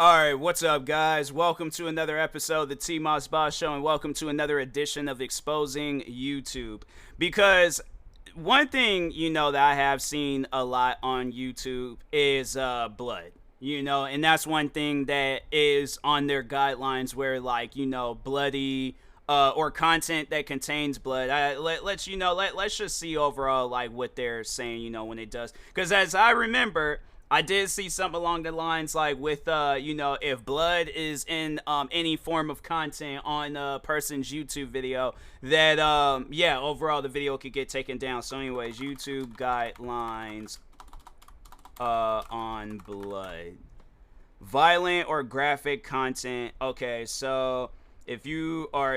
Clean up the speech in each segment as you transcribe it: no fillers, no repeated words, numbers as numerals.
Alright, what's up, guys? Welcome to another episode of the TMossBoss Show, and welcome to another edition of Exposing YouTube. Because one thing, that I have seen a lot on YouTube is blood. And that's one thing that is on their guidelines where, bloody or content that contains blood. Let's just see overall, what they're saying, when it does. Because as I remember, I did see something along the lines with if blood is in any form of content on a person's YouTube video, that overall the video could get taken down. So anyways, YouTube guidelines on blood. Violent or graphic content. Okay, so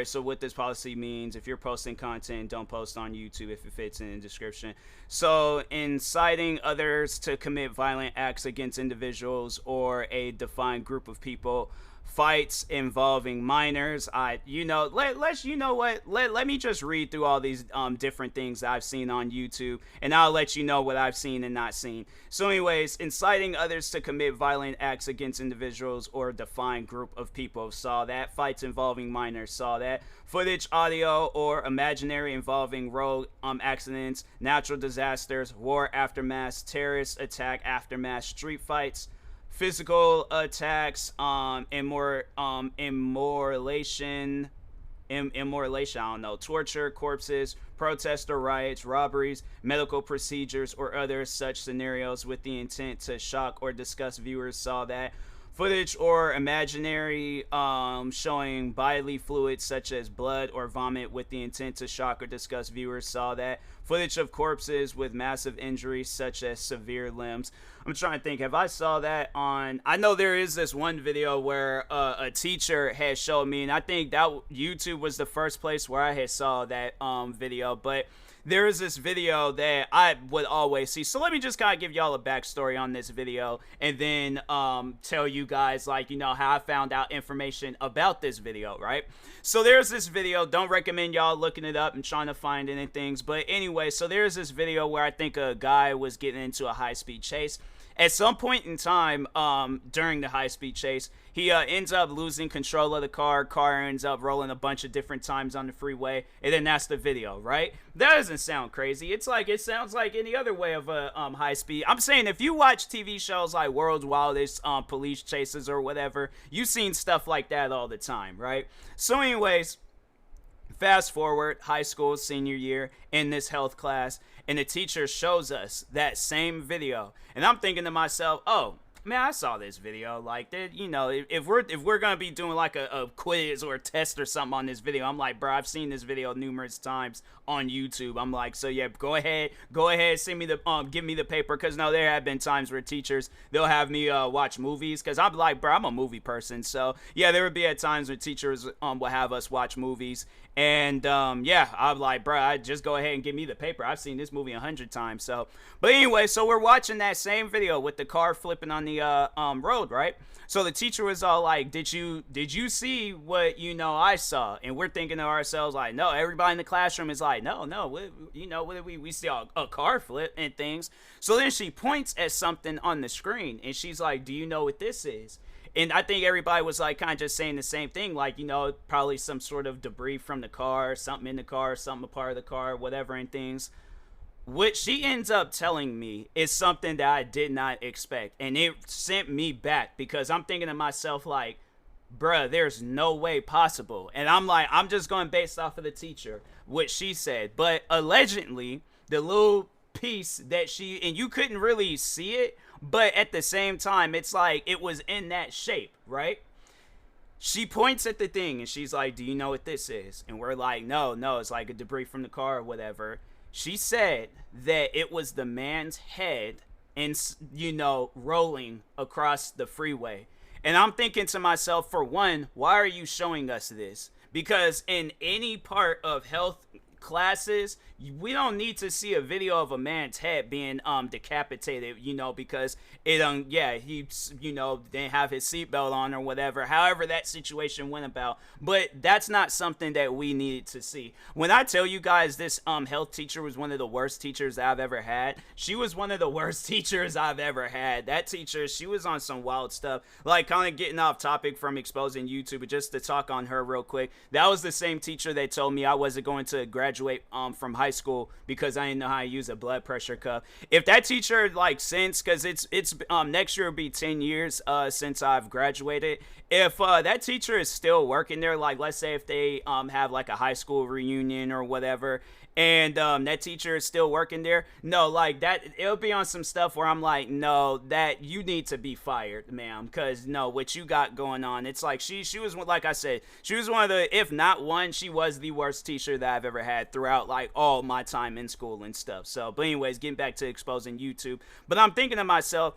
so what this policy means, if you're posting content, don't post on YouTube if it fits in the description. So inciting others to commit violent acts against individuals or a defined group of people, fights involving minors. Let me just read through all these different things that I've seen on YouTube, and I'll let you know what I've seen and not seen. So anyways, inciting others to commit violent acts against individuals or a defined group of people, saw that. Fights involving minors, saw that. Footage, audio, or imaginary involving road accidents, natural disasters, war aftermath, terrorist attack aftermath, street fights, physical attacks, immolation, torture, corpses, protest or riots, robberies, medical procedures, or other such scenarios with the intent to shock or disgust viewers, saw that. Footage or imaginary showing bodily fluids such as blood or vomit with the intent to shock or disgust viewers, saw that. Footage of corpses with massive injuries such as severe limbs. I'm trying to think, have I saw that on... I know there is this one video where a teacher had showed me, and I think that YouTube was the first place where I had saw that video, but there is this video that I would always see. So let me just kind of give y'all a backstory on this video, and then tell you guys, how I found out information about this video, right? So there's this video. Don't recommend y'all looking it up and trying to find anything. But anyway, so there's this video where I think a guy was getting into a high-speed chase. At some point in time, during the high-speed chase, he ends up losing control of the car. Car ends up rolling a bunch of different times on the freeway, and then that's the video, right? That doesn't sound crazy. It sounds like any other way of a high speed. I'm saying if you watch TV shows like World's Wildest Police Chases or whatever, you've seen stuff like that all the time, right? So anyways, fast forward, high school senior year in this health class, and the teacher shows us that same video, and I'm thinking to myself, oh man, I saw this video. Like that, if we're gonna be doing like a quiz or a test or something on this video, I'm like, bro, I've seen this video numerous times on YouTube. I'm like, so yeah, go ahead, send me the give me the paper, because no, there have been times where teachers, they'll have me watch movies, because I'm like, bro, I'm a movie person. So yeah, there would be at times when teachers will have us watch movies, and yeah, I'm like, bro, I just go ahead and give me the paper. I've seen this movie 100 times. So, but anyway, so we're watching that same video with the car flipping on the road, right? So the teacher was all like, did you see what I saw? And we're thinking to ourselves like, no. Everybody in the classroom is like, no, what did we see a car flip and things. So then she points at something on the screen, and she's like, do you know what this is? And I think everybody was like kind of just saying the same thing, like, probably some sort of debris from the car, something in the car, something a part of the car, whatever, and things. What she ends up telling me is something that I did not expect, and it sent me back, because I'm thinking to myself like, bruh, there's no way possible. And I'm like, I'm just going based off of the teacher, what she said. But allegedly, the little piece that and you couldn't really see it, but at the same time, it's like it was in that shape, right? She points at the thing, and she's like, do you know what this is? And we're like, no, it's like a debris from the car or whatever. She said that it was the man's head and, rolling across the freeway. And I'm thinking to myself, for one, why are you showing us this? Because in any part of health classes, we don't need to see a video of a man's head being decapitated, you know, because it yeah, he, you know, didn't have his seatbelt on or whatever, however that situation went about. But that's not something that we needed to see. When I tell you guys this health teacher was one of the worst teachers I've ever had, she was one of the worst teachers I've ever had. That teacher, she was on some wild stuff. Like, kind of getting off topic from exposing YouTube, but just to talk on her real quick, that was the same teacher that told me I wasn't going to graduate from high school because I didn't know how to use a blood pressure cuff. If that teacher, like, since, because it's next year will be 10 years since I've graduated, if that teacher is still working there, like, let's say if they have like a high school reunion or whatever, and that teacher is still working there, no, like, that, it'll be on some stuff where I'm like, no, that you need to be fired, ma'am, because no, what you got going on, it's like, she was, like I said, she was one of the, if not one, she was the worst teacher that I've ever had throughout, like, all my time in school and stuff. So, but anyways, getting back to exposing YouTube, but I'm thinking to myself,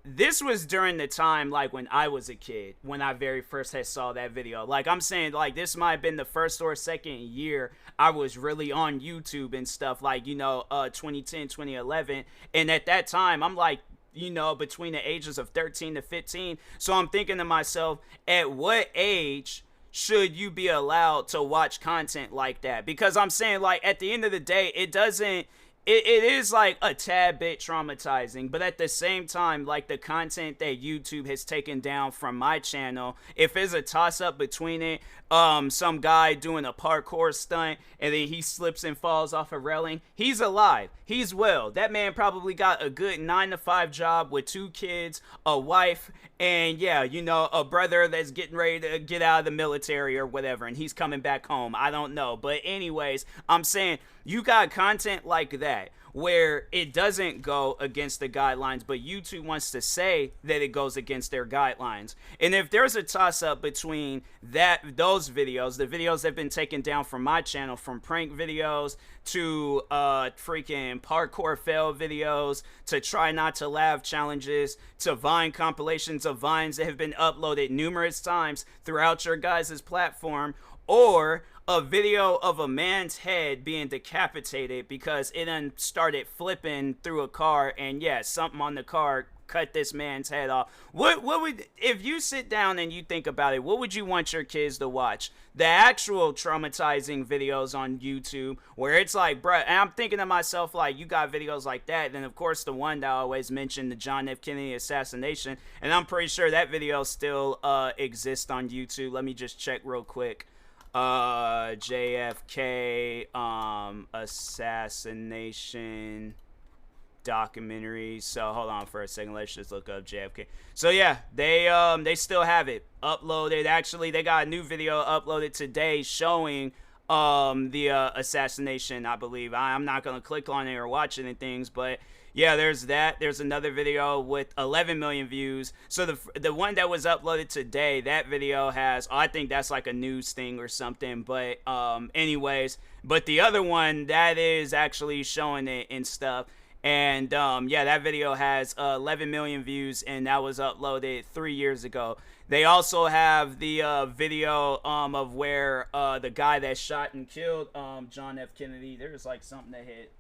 this was during the time, like, when I was a kid, when I very first had saw that video. Like, I'm saying, like, this might have been the first or second year I was really on YouTube and stuff, like, you know, 2010, 2011, and at that time, I'm like, you know, between the ages of 13 to 15, so I'm thinking to myself, at what age should you be allowed to watch content like that? Because I'm saying, like, at the end of the day, it doesn't, it is like a tad bit traumatizing, but at the same time, like, the content that YouTube has taken down from my channel, if there's a toss up between it, some guy doing a parkour stunt and then he slips and falls off a railing, he's alive, he's well, that man probably got a good 9-to-5 job with 2 kids, a wife, and yeah, you know, a brother that's getting ready to get out of the military or whatever, and he's coming back home, I don't know. But anyways, I'm saying, you got content like that where it doesn't go against the guidelines, but YouTube wants to say that it goes against their guidelines. And if there's a toss-up between those videos, the videos that have been taken down from my channel, from prank videos to freaking parkour fail videos, to try not to laugh challenges, to Vine compilations of Vines that have been uploaded numerous times throughout your guys' platform, or a video of a man's head being decapitated because it done started flipping through a car, and yeah, something on the car cut this man's head off. What would, if you sit down and you think about it, what would you want your kids to watch? The actual traumatizing videos on YouTube where it's like, bruh, and I'm thinking to myself, like, you got videos like that, then of course the one that I always mentioned, the John F. Kennedy assassination, and I'm pretty sure that video still exists on YouTube. Let me just check real quick. JFK assassination documentary. So hold on for a second, let's just look up JFK. So yeah, they still have it uploaded. Actually, they got a new video uploaded today showing the assassination, I believe. I'm not gonna click on it or watch any things, but yeah, there's that. There's another video with 11 million views. So the one that was uploaded today, that video has, I think that's like a news thing or something. But anyways, but the other one, that is actually showing it and stuff. And yeah, that video has 11 million views, and that was uploaded 3 years ago. They also have the video of where the guy that shot and killed John F. Kennedy. There's like something that hit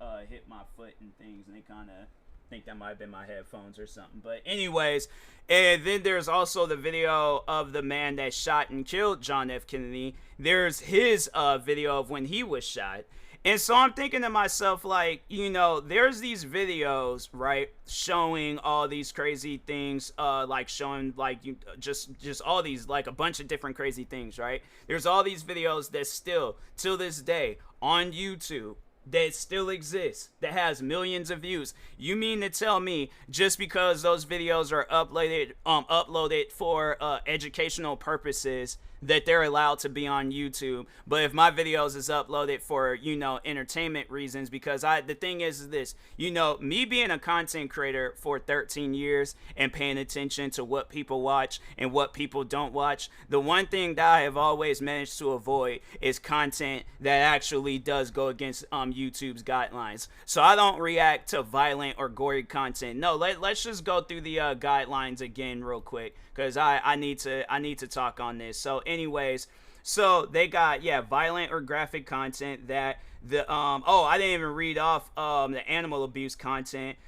my foot and things, and they kind of think that might have been my headphones or something. But anyways, and then there's also the video of the man that shot and killed John F. Kennedy. There's his video of when he was shot. And so I'm thinking to myself, like, you know, there's these videos, right, showing all these crazy things, like showing, like, just all these, like, a bunch of different crazy things, right? There's all these videos that still, till this day, on YouTube, that still exists, that has millions of views. You mean to tell me just because those videos are uploaded for educational purposes that they're allowed to be on YouTube, but if my videos is uploaded for, you know, entertainment reasons, because the thing is this, you know, me being a content creator for 13 years and paying attention to what people watch and what people don't watch, the one thing that I have always managed to avoid is content that actually does go against YouTube's guidelines. So I don't react to violent or gory content. No, let's just go through the guidelines again real quick, because I need to talk on this. So anyways, so they got, yeah, violent or graphic content, that the I didn't even read off the animal abuse content,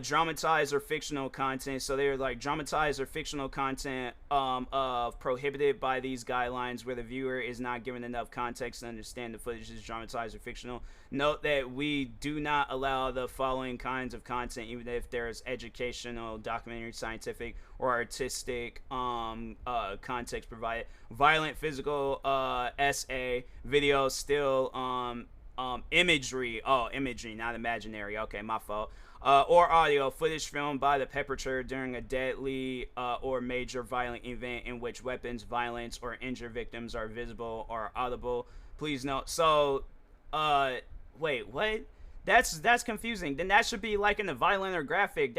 dramatized or fictional content. So they're like, dramatized or fictional content prohibited by these guidelines, where the viewer is not given enough context to understand the footage is dramatized or fictional. Note that we do not allow the following kinds of content, even if there's educational, documentary, scientific, or artistic context provided. Violent, physical, SA, video, still, imagery. Oh, imagery, not imaginary. Okay, my fault. Or audio footage filmed by the perpetrator during a deadly or major violent event in which weapons, violence, or injured victims are visible or audible. Please note. So, wait, what? That's confusing. Then that should be like in the violent or graphic.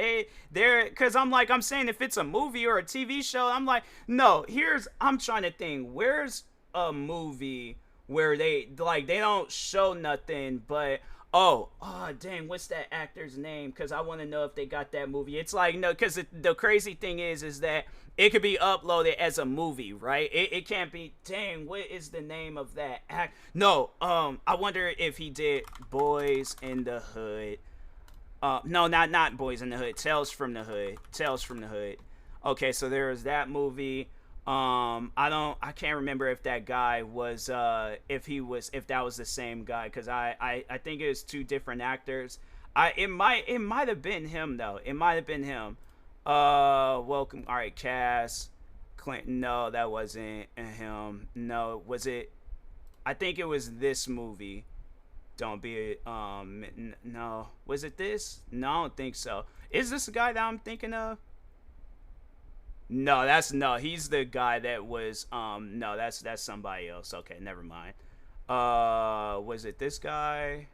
Because I'm saying if it's a movie or a TV show, I'm like, no. I'm trying to think. Where's a movie where they don't show nothing, but dang, what's that actor's name? Because I want to know if they got that movie. It's like, no, because the crazy thing is that it could be uploaded as a movie, right? It can't be. Dang, what is the name of that act? No, I wonder if he did Boys in the Hood. No, not Boys in the Hood. Tales from the Hood. Okay, so there was that movie. I can't remember if that guy was if that was the same guy, because I think it was two different actors. It might have been him though. It might have been him. Welcome. All right, Cass Clinton. No, that wasn't him. No, was it? I think it was this movie. Don't be no. Was it this? No, I don't think so. Is this the guy that I'm thinking of? No, he's the guy that was no, that's somebody else. Okay, never mind. Was it this guy?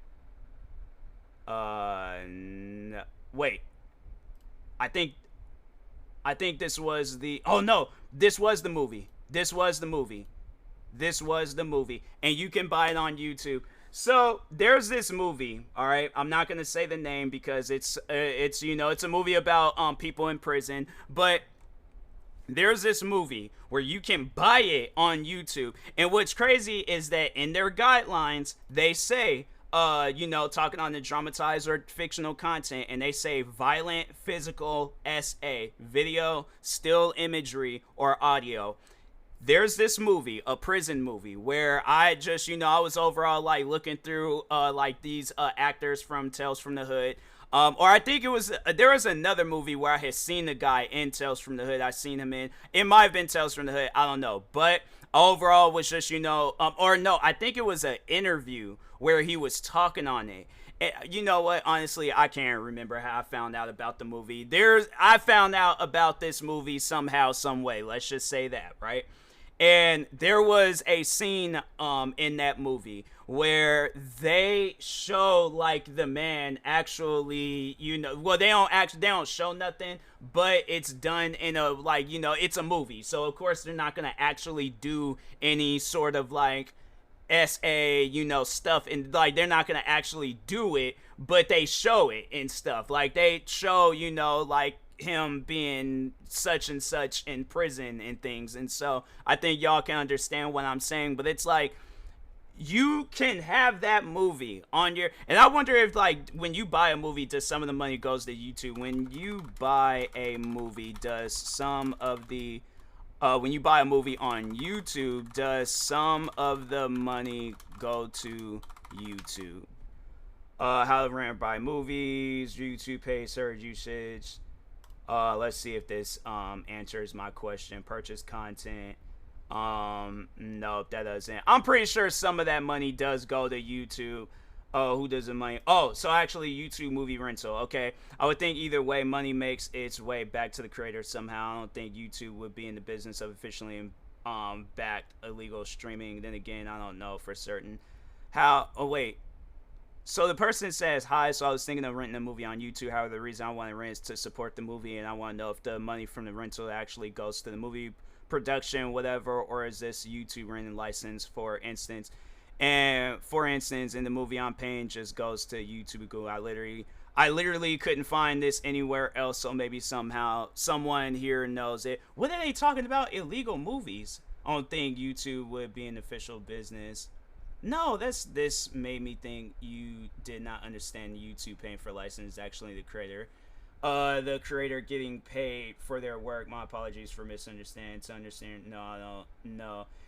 No, wait. I think this was the Oh no, this was the movie. And you can buy it on YouTube. So there's this movie, all right. I'm not gonna say the name because it's it's a movie about people in prison, but there's this movie where you can buy it on YouTube. And what's crazy is that in their guidelines, they say, talking on the dramatized or fictional content, and they say violent, physical, SA, video, still imagery, or audio. There's this movie, a prison movie, where I just, I was overall like looking through these actors from Tales from the Hood. Or I think there was another movie where I had seen the guy in Tales from the Hood. I seen him in. It might have been Tales from the Hood. I don't know. But overall was just, or no, I think it was an interview where he was talking on it. And you know what? Honestly, I can't remember how I found out about the movie. I found out about this movie somehow, some way. Let's just say that, right? And there was a scene in that movie where they show like the man actually, they don't show nothing, but it's done in a it's a movie. So of course they're not going to actually do any sort of like stuff, and like they're not going to actually do it, but they show it and stuff. Like they show, like him being such and such in prison and things. And so I think y'all can understand what I'm saying, but it's like you can have that movie on your, and I wonder if like when you buy a movie, does some of the money goes to YouTube? When you buy a movie, does some of the when you buy a movie on YouTube, does some of the money go to YouTube? How to rent by movies, YouTube pay surge usage. Let's see if this answers my question. Purchase content. No, that doesn't. I'm pretty sure some of that money does go to YouTube. Who does the money? Oh, so actually YouTube movie rental. Okay. I would think either way, money makes its way back to the creator somehow. I don't think YouTube would be in the business of officially backed illegal streaming. Then again, I don't know for certain. Wait. So the person says, hi, so I was thinking of renting a movie on YouTube. However, the reason I want to rent is to support the movie, and I want to know if the money from the rental actually goes to the movie production, whatever, or is this YouTube renting license, for instance? And for instance, in the movie I'm paying just goes to YouTube Google. I literally couldn't find this anywhere else, so maybe somehow someone here knows it. What are they talking about? Illegal movies? I don't think YouTube would be an official business. No, this made me think you did not understand YouTube paying for license is actually the creator getting paid for their work. My apologies for misunderstanding. To understand, no.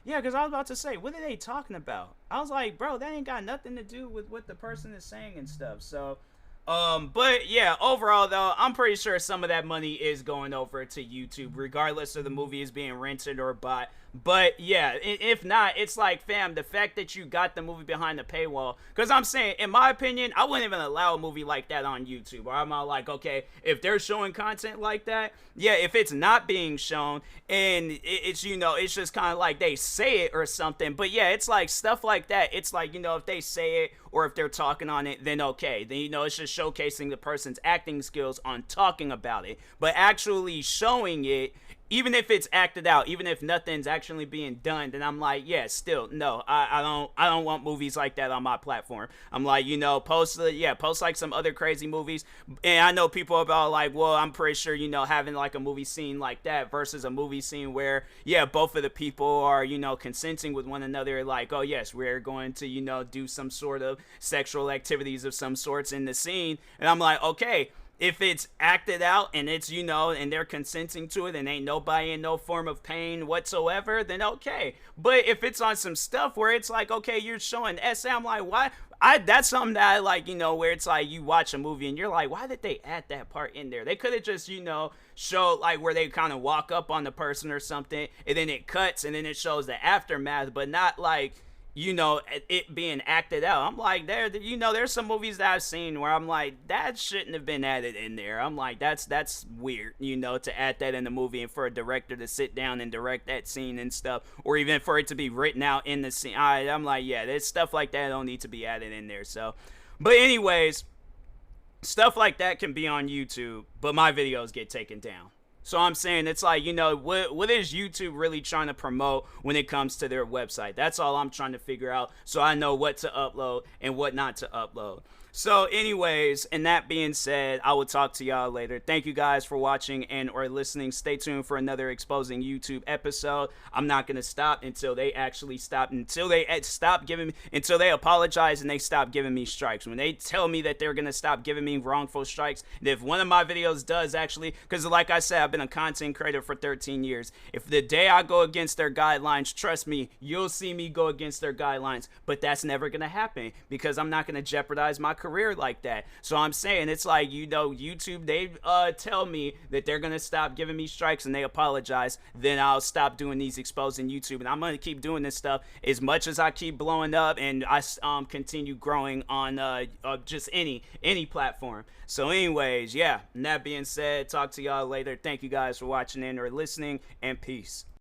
Yeah, because I was about to say, what are they talking about? I was like, bro, that ain't got nothing to do with what the person is saying and stuff. So, but yeah, overall though, I'm pretty sure some of that money is going over to YouTube, regardless of the movie is being rented or bought. But yeah, if not, it's like, fam, the fact that you got the movie behind the paywall, because I'm saying, in my opinion, I wouldn't even allow a movie like that on YouTube. Or I'm all like, okay, if they're showing content like that, yeah, if it's not being shown and it's, it's just kind of like they say it or something. But yeah, it's like stuff like that. It's like, if they say it or if they're talking on it, then okay. Then, it's just showcasing the person's acting skills on talking about it. But actually showing it, even if it's acted out, even if nothing's actually being done, then I'm like, yeah, still, no, I don't want movies like that on my platform. I'm like, post like some other crazy movies. And I know people about like, well, I'm pretty sure, having like a movie scene like that versus a movie scene where, yeah, both of the people are, consenting with one another, like, oh yes, we're going to, do some sort of sexual activities of some sorts in the scene. And I'm like, okay, if it's acted out and it's, and they're consenting to it and ain't nobody in no form of pain whatsoever, then okay. But if it's on some stuff where it's like, okay, you're showing SA, I'm like, why? That's something that I like, where it's like you watch a movie and you're like, why did they add that part in there? They could have just, showed like where they kind of walk up on the person or something and then it cuts and then it shows the aftermath, but not like, it being acted out. I'm like, there's some movies that I've seen where I'm like, that shouldn't have been added in there. I'm like, that's weird, to add that in the movie and for a director to sit down and direct that scene and stuff, or even for it to be written out in the scene. I'm like, yeah, there's stuff like that don't need to be added in there. So, but anyways, stuff like that can be on YouTube, but my videos get taken down. So I'm saying it's like, what is YouTube really trying to promote when it comes to their website? That's all I'm trying to figure out so I know what to upload and what not to upload. So anyways, and that being said, I will talk to y'all later. Thank you guys for watching and or listening. Stay tuned for another Exposing YouTube episode. I'm not going to stop until they actually stop, until they apologize and they stop giving me strikes. When they tell me that they're going to stop giving me wrongful strikes, and if one of my videos does actually, because like I said, I've been a content creator for 13 years. If the day I go against their guidelines, trust me, you'll see me go against their guidelines, but that's never going to happen because I'm not going to jeopardize my career like that. So I'm saying it's like, YouTube, they tell me that they're gonna stop giving me strikes and they apologize, then I'll stop doing these Exposing YouTube, and I'm gonna keep doing this stuff as much as I keep blowing up and I continue growing on just any platform. So anyways, yeah, and that being said, talk to y'all later. Thank you guys for watching and or listening, and peace.